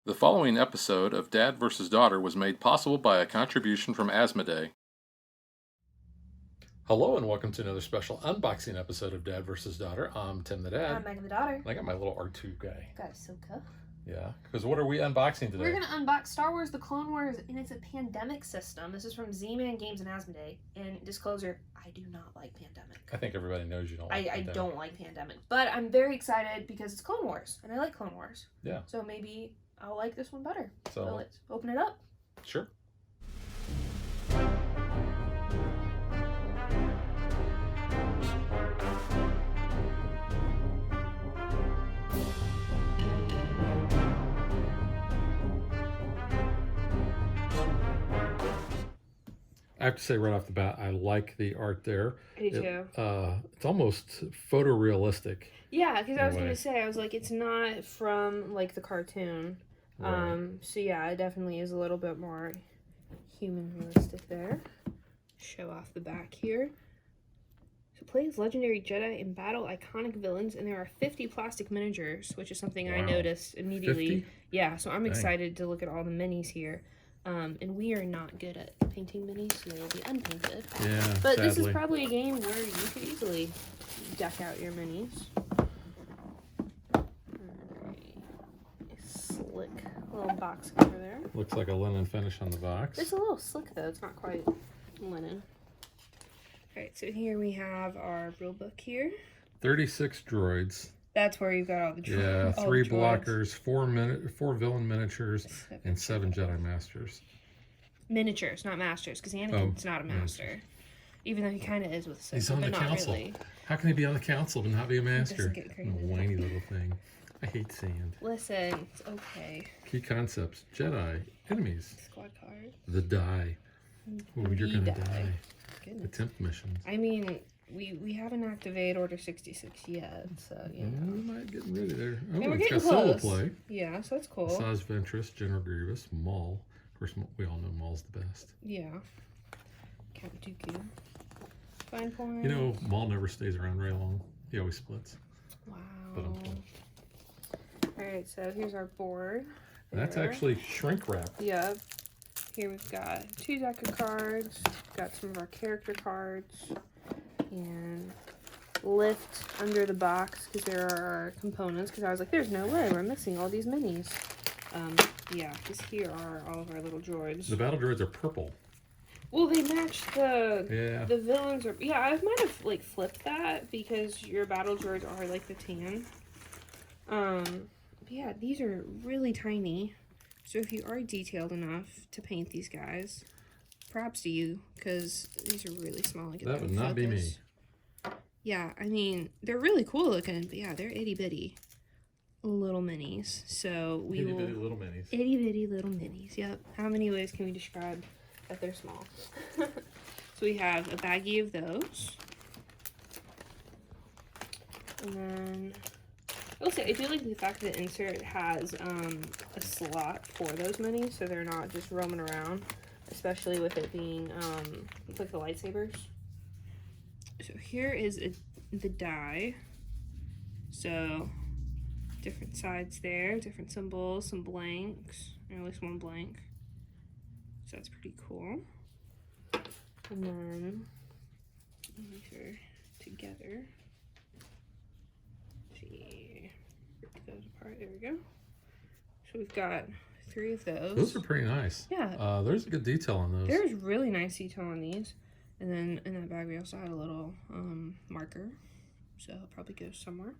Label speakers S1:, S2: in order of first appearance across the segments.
S1: The following episode of Dad vs. Daughter was made possible by a contribution from Asmodee. Hello and welcome to another special unboxing episode of Dad vs. Daughter. I'm Tim the Dad.
S2: I'm Megan the Daughter.
S1: And I got my little R2 guy.
S2: Got Ahsoka.
S1: Yeah, because what are we unboxing today?
S2: We're going to unbox Star Wars The Clone Wars, and it's a pandemic system. This is from Z-Man Games and Asmodee. And disclosure, I do not like pandemic.
S1: I think everybody knows you don't like pandemic.
S2: I don't like pandemic. But I'm very excited because it's Clone Wars, and I like Clone Wars.
S1: Yeah.
S2: So maybe I'll like this one better.
S1: So
S2: let's open it up.
S1: Sure. I have to say right off the bat, I like the art there.
S2: I do too.
S1: It's almost photorealistic.
S2: Yeah, because I was going to say, I was like, it's not from like the cartoon. Right. So yeah, it definitely is a little bit more human realistic there. Show off the back here. So play as legendary Jedi in battle iconic villains, and there are 50 plastic miniatures, which is something I noticed immediately.
S1: 50?
S2: Yeah, so I'm excited to look at all the minis here. And we are not good at painting minis, so they will be unpainted.
S1: Yeah,
S2: but
S1: sadly.
S2: This is probably a game where you could easily deck out your minis. Slick little box cover there.
S1: Looks like a linen finish on the box.
S2: It's a little slick though, it's not quite linen. Alright, so here we have our rule book here.
S1: 36 droids.
S2: That's where you've got all the droids.
S1: Yeah, 3 blockers, 4 villain miniatures, and 7 Jedi Masters.
S2: Miniatures, not masters, because Anakin's not a master. Even though he kind of is with Ahsoka,
S1: he's on the council.
S2: Really.
S1: How can he be on the council but not be a master?
S2: Get crazy.
S1: Whiny little thing. I hate sand.
S2: Listen, it's okay.
S1: Key concepts: Jedi, enemies,
S2: squad card,
S1: the die. Oh, you're gonna die.
S2: Goodness.
S1: Attempt missions.
S2: I mean, we haven't activated Order 66 yet, so you know.
S1: We might get ready there. Oh,
S2: and we're
S1: it's
S2: getting
S1: got solo
S2: close.
S1: play.
S2: Yeah, so that's cool.
S1: Asajj Ventress, General Grievous, Maul. Of course, we all know Maul's the best.
S2: Yeah. Count Dooku. Fine point.
S1: You know, Maul never stays around very long. He always splits.
S2: Wow.
S1: But
S2: Alright, so here's our board.
S1: And that's actually shrink wrap.
S2: Yeah. Here we've got 2 deck of cards. We've got some of our character cards. And lift under the box because there are our components. Because I was like, there's no way we're missing all these minis. Yeah, because here are all of our little droids.
S1: The battle droids are purple.
S2: Well, they match the villains. Yeah, I might have like flipped that because your battle droids are like the tan. But yeah, these are really tiny. So if you are detailed enough to paint these guys, props to you because these are really small.
S1: That would not be me.
S2: Yeah, I mean they're really cool looking, but yeah, they're itty bitty little minis. So we will
S1: Itty bitty little minis.
S2: Itty bitty little minis. Yep. How many ways can we describe that they're small? So we have a baggie of those, and then I will say I do like the fact that the insert has a slot for those minis, so they're not just roaming around, especially with it being like the lightsabers. So here is the die. So different sides there, different symbols, some blanks, or at least one blank. So that's pretty cool. And then these are together. Let's see, rip those apart. There we go. So we've got 3 of those.
S1: Those are pretty nice.
S2: Yeah.
S1: There's a good detail on those.
S2: There's really nice detail on these. And then in that bag we also had a little marker. So it'll probably go somewhere.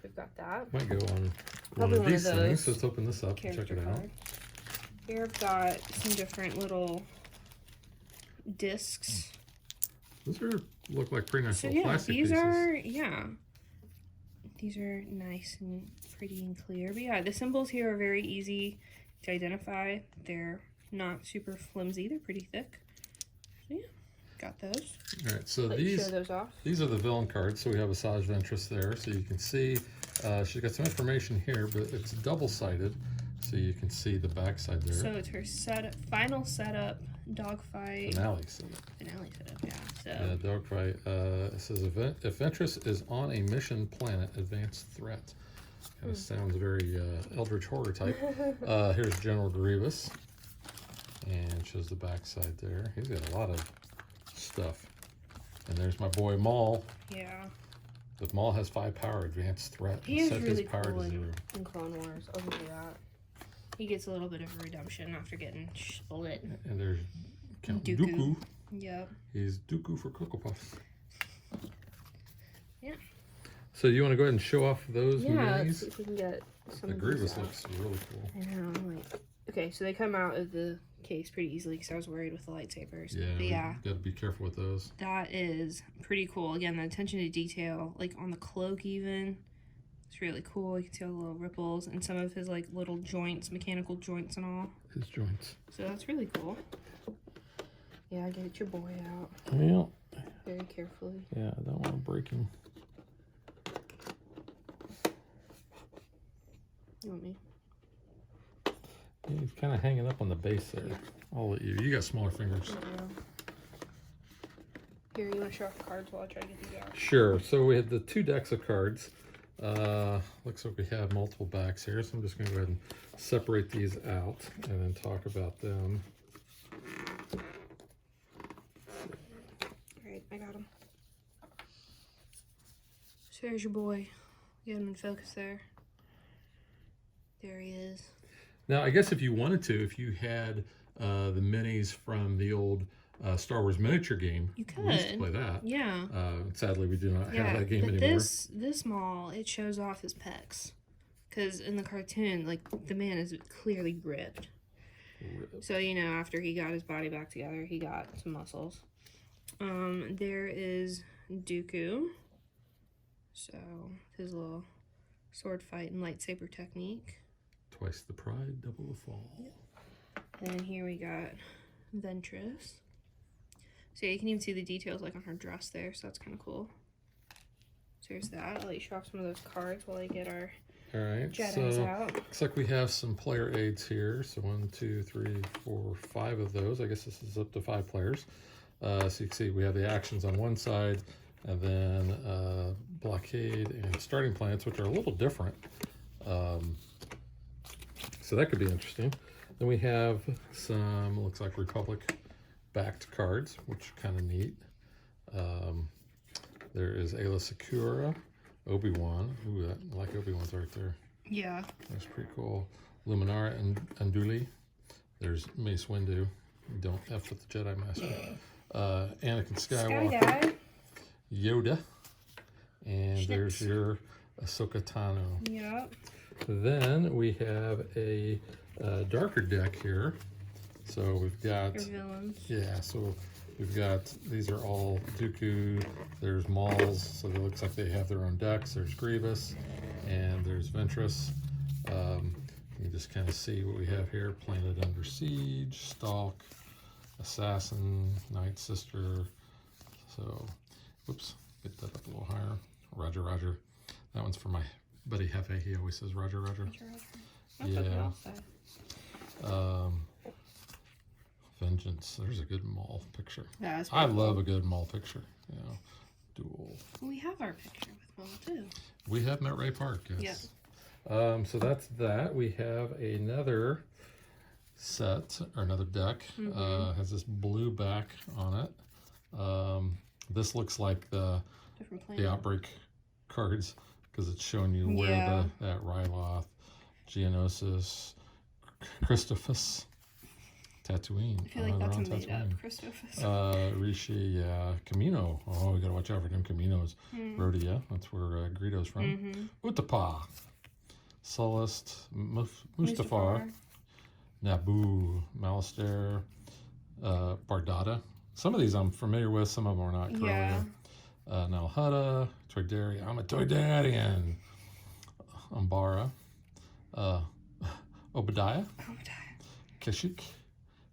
S2: We've got that.
S1: Might go on
S2: Probably
S1: one of these
S2: those
S1: things. Let's open this up and check it out.
S2: Cards. Here I've got some different little discs.
S1: Those look like pretty nice
S2: So
S1: little
S2: yeah,
S1: plastic
S2: these
S1: pieces.
S2: these are nice and pretty and clear. But yeah, the symbols here are very easy to identify. They're not super flimsy. They're pretty thick. So yeah, got those.
S1: All right, so
S2: show those off.
S1: These are the villain cards. So we have Asajj Ventress there, so you can see she's got some information here, but it's double-sided, so you can see the backside there.
S2: So it's her final setup, dogfight.
S1: Finale setup.
S2: Yeah. So.
S1: Yeah, dogfight. It says if Ventress is on a mission planet, advanced threat. Kind of sounds very Eldritch Horror type. Here's General Grievous. And shows the backside there. He's got a lot of stuff. And there's my boy Maul.
S2: Yeah.
S1: The Maul has 5 power, advanced threat.
S2: He is
S1: set
S2: really
S1: his power
S2: cool
S1: to 0.
S2: in Clone Wars. I'll give you that. He gets a little bit of a redemption after getting split.
S1: And there's Count
S2: Dooku.
S1: Dooku.
S2: Yep.
S1: He's Dooku for Cocoa Puffs.
S2: Yeah.
S1: So you want to go ahead and show off those
S2: Yeah, let's
S1: minis?
S2: see if we can get some
S1: The
S2: of these
S1: Grievous
S2: out.
S1: looks really cool.
S2: I know, I'm like... Okay, so they come out of the case pretty easily because I was worried with the lightsabers.
S1: Yeah,
S2: But yeah,
S1: got to be careful with those.
S2: that is pretty cool. Again, the attention to detail, like on the cloak even, it's really cool. You can see all the little ripples and some of his like little joints, mechanical joints and all.
S1: His joints.
S2: So that's really cool. Yeah, get your boy out
S1: Yeah.
S2: very carefully.
S1: Yeah, I don't want to break him.
S2: You want me?
S1: Yeah, he's kind of hanging up on the base there. I'll let you. You got smaller fingers.
S2: Yeah. Here, you want to show off the cards while I try to get these out?
S1: Sure. So we had the 2 decks of cards. Looks like we have multiple backs here. So I'm just going to go ahead and separate these out and then talk about them.
S2: Alright, I got him. So there's your boy. Get him in focus there. There he is.
S1: Now, I guess if you wanted to, if you had the minis from the old Star Wars miniature game,
S2: You
S1: we used to
S2: could.
S1: play that.
S2: Yeah.
S1: Sadly, we do not have
S2: Yeah,
S1: that game
S2: but
S1: anymore.
S2: this Maul, it shows off his pecs. Because in the cartoon, like, the man is clearly ripped. So, you know, after he got his body back together, he got some muscles. There is Dooku. So, his little sword fight and lightsaber technique.
S1: Twice the pride, double the fall.
S2: And then here we got Ventress. So yeah, you can even see the details like on her dress there, so that's kind of cool. So there's that. I'll let you show off some of those cards while I get our
S1: All right,
S2: Jedis
S1: so
S2: out.
S1: looks like we have some player aids here. So 1, 2, 3, 4, 5 of those. I guess this is up to 5 players. So you can see we have the actions on one side, and then blockade and starting planets, which are a little different. So that could be interesting. Then we have some, looks like Republic backed cards, which are kind of neat. There is Ayla Secura, Obi-Wan. Ooh, I like Obi-Wan's right there.
S2: Yeah.
S1: That's pretty cool. Luminara and Unduli. There's Mace Windu. Don't F with the Jedi Master. Anakin Skywalker.
S2: Sky Guy.
S1: Yoda. And
S2: Schnips.
S1: there's your Ahsoka Tano.
S2: Yep.
S1: Then we have a darker deck here. So we've got,
S2: Your villains.
S1: yeah, so we've got, these are all Dooku, there's Mauls, so it looks like they have their own decks. There's Grievous, and there's Ventress. You just kind of see what we have here. Planet Under Siege, Stalk, Assassin, Night Sister. So, whoops, get that up a little higher. Roger, Roger. That one's for my buddy Hefe. He always says Roger, Roger.
S2: That's what they all say.
S1: Vengeance. There's a good Maul picture.
S2: Yeah, that's
S1: I
S2: pretty
S1: love
S2: cool.
S1: a good Maul picture. You know, duel.
S2: We have our picture with Maul too.
S1: We have met Ray Park. Yes.
S2: Yep.
S1: So that's that. We have another set or another deck. Has this blue back on it. This looks like the
S2: Different planet.
S1: Outbreak cards because it's showing you where
S2: Yeah.
S1: that Ryloth, Geonosis, Christophus, Tatooine.
S2: I feel like
S1: Oh, they're
S2: that's
S1: on
S2: a made
S1: Tatooine.
S2: up Christophus.
S1: Rishi, yeah, Camino. Oh, we gotta watch out for them Caminos. Rhodia, that's where Greedo's from. Utapau, Sullust, Mustafar, Naboo, Malastair, Bardata. Some of these I'm familiar with, some of them are not.
S2: Yeah.
S1: Nalhutta, Toydari. I'm a Toydarian. Umbara, Obadiah, Kashyyyk,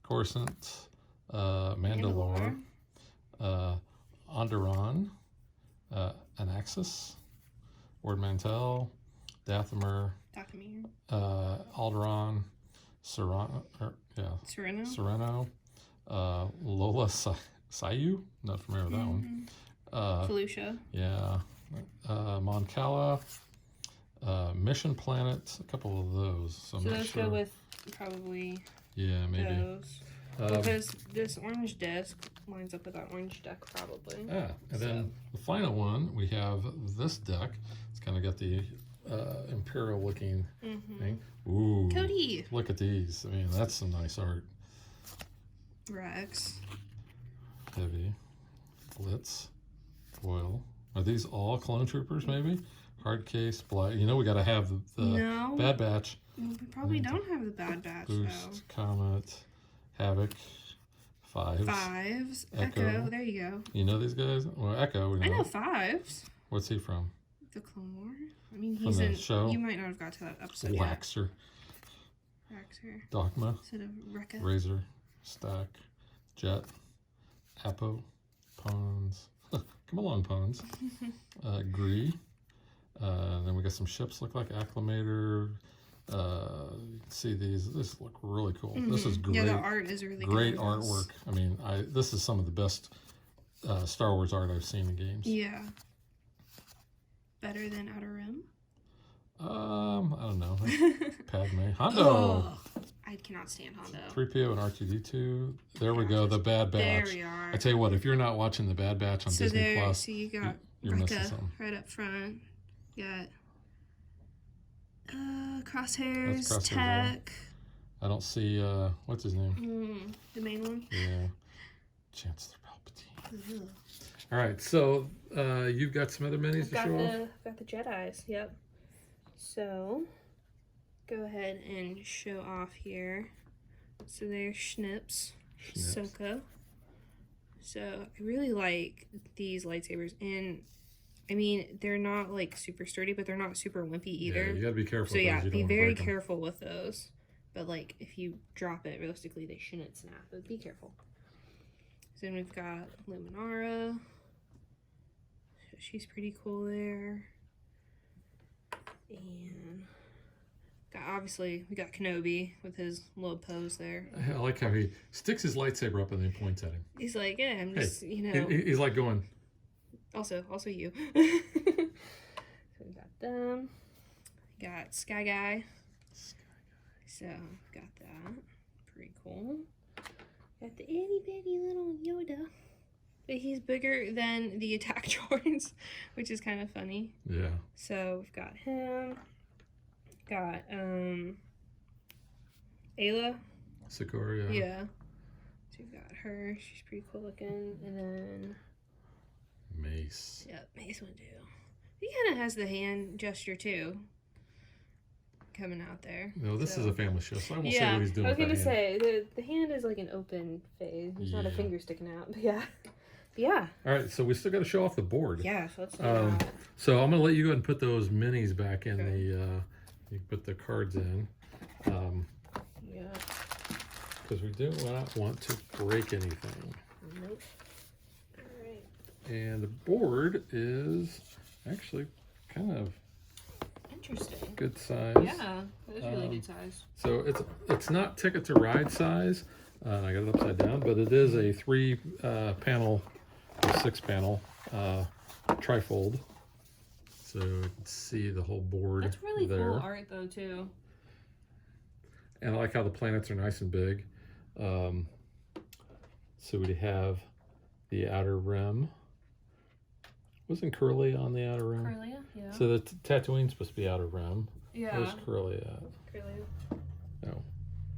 S1: Coruscant, Mandalore, Onderon, Anaxis, Ord Mantell, Dathomir,
S2: Dathomir.
S1: Alderaan, Sereno,
S2: Sereno.
S1: Lola Sayu, not familiar with that one.
S2: Felucia.
S1: Yeah, Mon Cala, Mission planets, a couple of those. So I'm
S2: So
S1: not
S2: let's
S1: sure.
S2: go with probably
S1: Yeah, maybe.
S2: those. Because this orange disc lines up with that orange deck probably.
S1: And then the final one, we have this deck. It's kind of got the imperial looking thing. Ooh,
S2: Cody!
S1: look at these. I mean, that's some nice art.
S2: Rex.
S1: Heavy. Blitz. Foil. Are these all clone troopers, maybe? Hard case, black. You know, we got to have the
S2: No.
S1: Bad Batch.
S2: We probably don't have the Bad Batch,
S1: Boost,
S2: though.
S1: Comet, Havoc, Fives.
S2: Fives.
S1: Echo.
S2: Echo. There you go.
S1: You know these guys? Well, Echo. We
S2: I know Fives.
S1: What's he from?
S2: The Clone War. I mean,
S1: From
S2: he's
S1: the
S2: in.
S1: show?
S2: You might not have got to that episode yet.
S1: Waxer,
S2: Waxer.
S1: Dogma,
S2: Instead of Rekka.
S1: Razor, Stack, Jet, Apo, Pawns. Come along, Pawns. Gree. Then we got some ships look like Acclimator. You can see these. This look really cool. This is great.
S2: Yeah, the art is really
S1: great
S2: good.
S1: artwork. I mean, this is some of the best Star Wars art I've seen in games.
S2: Yeah. Better than Outer Rim?
S1: I don't know. Padme. Hondo.
S2: Oh, I cannot stand Hondo.
S1: 3PO and R2D2. There we go. The Bad Batch.
S2: There we are.
S1: I tell you what, if you're not watching the Bad Batch on Disney Plus,
S2: so you got
S1: you're missing
S2: Rekka
S1: something.
S2: right up front. You got Crosshairs,
S1: That's Crosshairs,
S2: Tech.
S1: I don't see what's his name.
S2: The main one.
S1: Yeah, Chancellor Palpatine.
S2: Ugh.
S1: All right, so you've got some other minis to
S2: Got
S1: show off.
S2: got the Jedis. Yep. So go ahead and show off here. So there's Schnips, Ahsoka. So I really like these lightsabers, and I mean they're not like super sturdy, but they're not super wimpy either.
S1: Yeah, you gotta be careful.
S2: So
S1: with
S2: yeah,
S1: those. You
S2: be
S1: don't wanna
S2: very
S1: break 'em.
S2: careful with those. But like if you drop it, realistically they shouldn't snap. But be careful. So then we've got Luminara. She's pretty cool there. And obviously we got Kenobi with his little pose there.
S1: I like how he sticks his lightsaber up and then points at him.
S2: He's like, yeah, I'm just, you know.
S1: He's like going.
S2: Also you. So we got them. Got Sky Guy. So got that. Pretty cool. Got the itty bitty little Yoda. But he's bigger than the attack droids, which is kind of funny.
S1: Yeah.
S2: So we've got him. Got Ayla.
S1: Sakura.
S2: Yeah. So we've got her. She's pretty cool looking. And then
S1: Mace.
S2: yep, Mace Windu. He kind of has the hand gesture too. Coming out there.
S1: No, this is a family show, so I won't say
S2: Yeah,
S1: what he's doing.
S2: I was
S1: with
S2: gonna
S1: that hand.
S2: say the hand is like an open phase. There's not a
S1: Yeah.
S2: finger sticking out. But yeah. Yeah.
S1: All right, so we still got to show off the board.
S2: Yeah, so let's do that.
S1: So I'm gonna let you go ahead and put those minis back in
S2: Okay.
S1: the. You put the cards in.
S2: Yeah.
S1: Because we do not want to break anything.
S2: Nope. Alright.
S1: And the board is actually kind of
S2: Interesting.
S1: good size.
S2: Yeah, that's really good size.
S1: So it's not Ticket to Ride size. I got it upside down, but it is a 3-panel, 6-panel trifold. So you can see the whole board
S2: That's really
S1: there.
S2: cool art though too.
S1: And I like how the planets are nice and big. So we have the outer rim. Wasn't Curly on the outer rim?
S2: Corellia, yeah.
S1: So the Tatooine's supposed to be outer rim.
S2: Yeah.
S1: Where's Curly at?
S2: Corellia.
S1: Oh,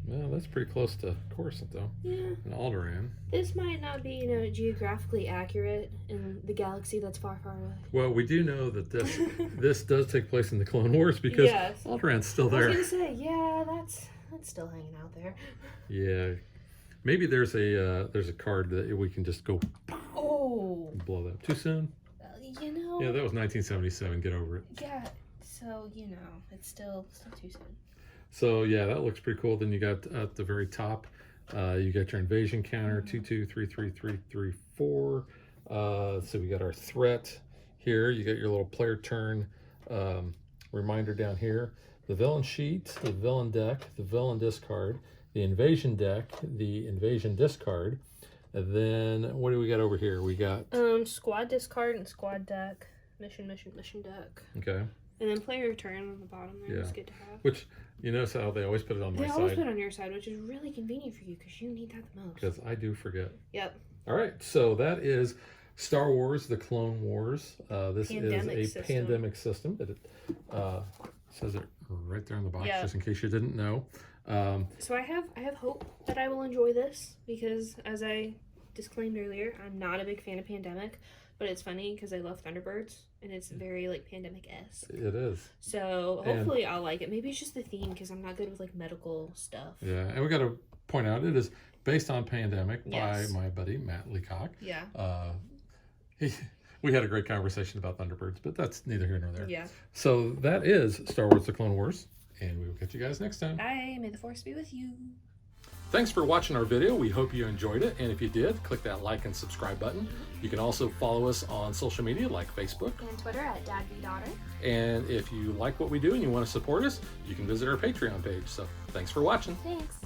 S1: well, that's pretty close to Coruscant though.
S2: Yeah.
S1: And Alderaan.
S2: This might not be, you know, geographically accurate in the galaxy that's far, far away.
S1: Well, we do know that this does take place in the Clone Wars because
S2: Yes.
S1: Alderaan's still
S2: I
S1: there.
S2: was gonna say, yeah, that's still hanging out there.
S1: Yeah, maybe there's a card that we can just go
S2: Oh,
S1: and blow that. Too soon?
S2: you know.
S1: Yeah, that was 1977. Get over it.
S2: Yeah. So you know, it's still too soon.
S1: So yeah, that looks pretty cool. Then you got at the very top, you got your invasion counter 223334. So we got our threat here. You got your little player turn reminder down here. The villain sheet, the villain deck, the villain discard, the invasion deck, the invasion discard. And then what do we got over here? We got
S2: Squad discard and squad deck. Mission deck.
S1: okay.
S2: And then player turn on the bottom there is good to have.
S1: Which, you notice how they always put it on my
S2: They
S1: side?
S2: always put it on your side, which is really convenient for you because you need that the most.
S1: Because I do forget.
S2: Yep.
S1: All right, so that is Star Wars: The Clone Wars. This
S2: Pandemic
S1: is a
S2: system.
S1: pandemic system. It says it right there in the box, just in case you didn't know.
S2: So I have hope that I will enjoy this because, as I disclaimed earlier, I'm not a big fan of Pandemic, but it's funny because I love Thunderbirds and it's very like Pandemic-esque.
S1: It is.
S2: So hopefully I'll like it. Maybe it's just the theme because I'm not good with like medical stuff.
S1: Yeah, and we got to point out it is based on Pandemic by my buddy Matt Leacock.
S2: Yeah.
S1: We had a great conversation about Thunderbirds, but that's neither here nor there.
S2: Yeah.
S1: So that is Star Wars: The Clone Wars, and we will catch you guys next time.
S2: Bye. May the Force be with you.
S1: Thanks for watching our video. We hope you enjoyed it, and if you did, click that like and subscribe button. You can also follow us on social media like Facebook
S2: And Twitter at DadBeDaughter.
S1: and if you like what we do and you want to support us, you can visit our Patreon page. So thanks for watching.
S2: Thanks.